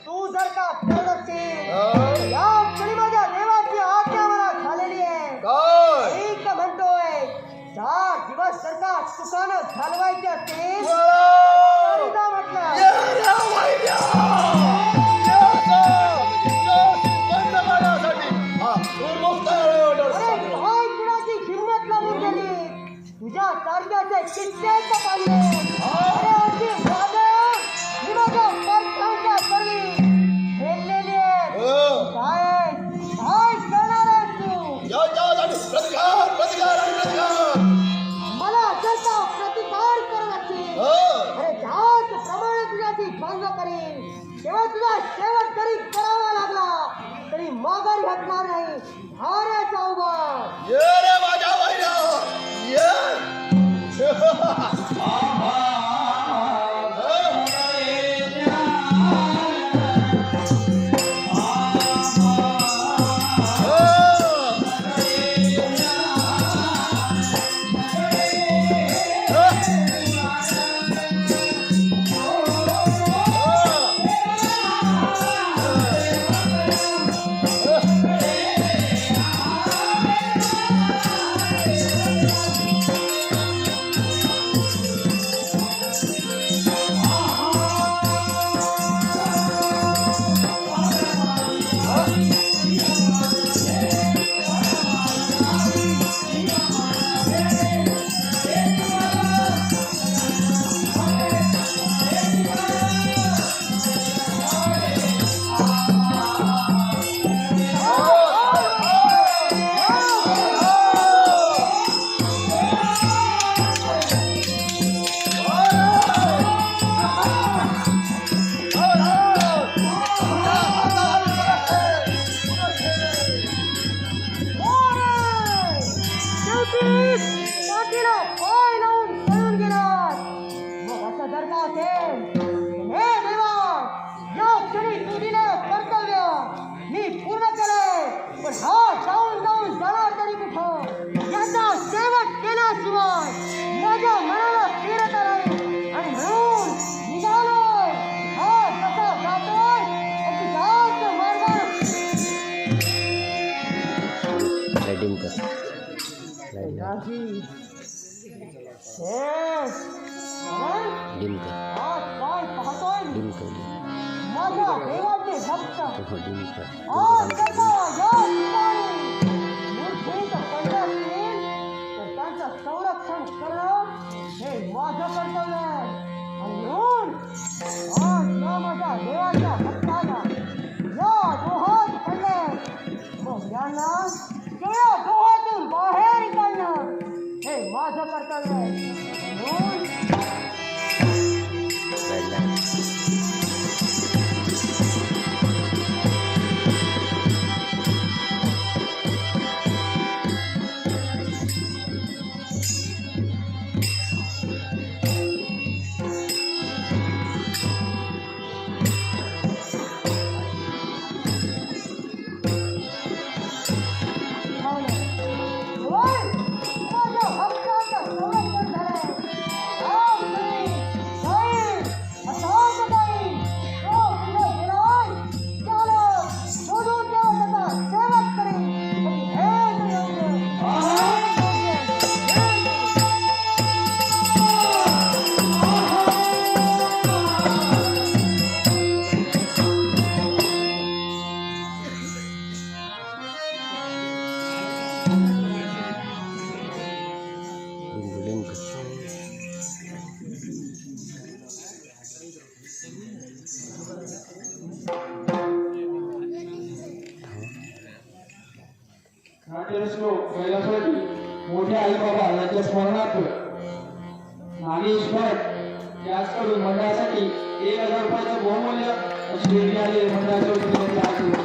तू जर का करत असशील या क्षणी माझ्या देवाची आज्ञा मला झालेली आहे. मी का म्हणतोय 4 दिवस जर का चुकानं घालवायचे असतील तर हिम्मत लागून गेली तुझ्या सारख्याचे कित्येक पाहिले. मला त्याचा प्रतिकार करायची अरे त्याचप्रमाणे तुझ्याची भंग करीन. तेव्हा तुझा शेवट जरी करावा लागला तरी माघारी हटणार नाही. हाराचा उभा ये रे माझ्या वैरा ये संरक्षण करणं हे माझं कर्तव्य आहे. माझ्या देवाच्या भक्ताला या दोहात पडले मग यांना त्या दोहातून बाहेर काढणं हे माझं कर्तव्य आहे. मोठे आई बाबा यांच्या स्मरणार्थ नागेश भट याचकडून मंडळासाठी 1000 रुपयाचं बहुमूल्य अशी देणगी आली मंडळाच्या वतीने.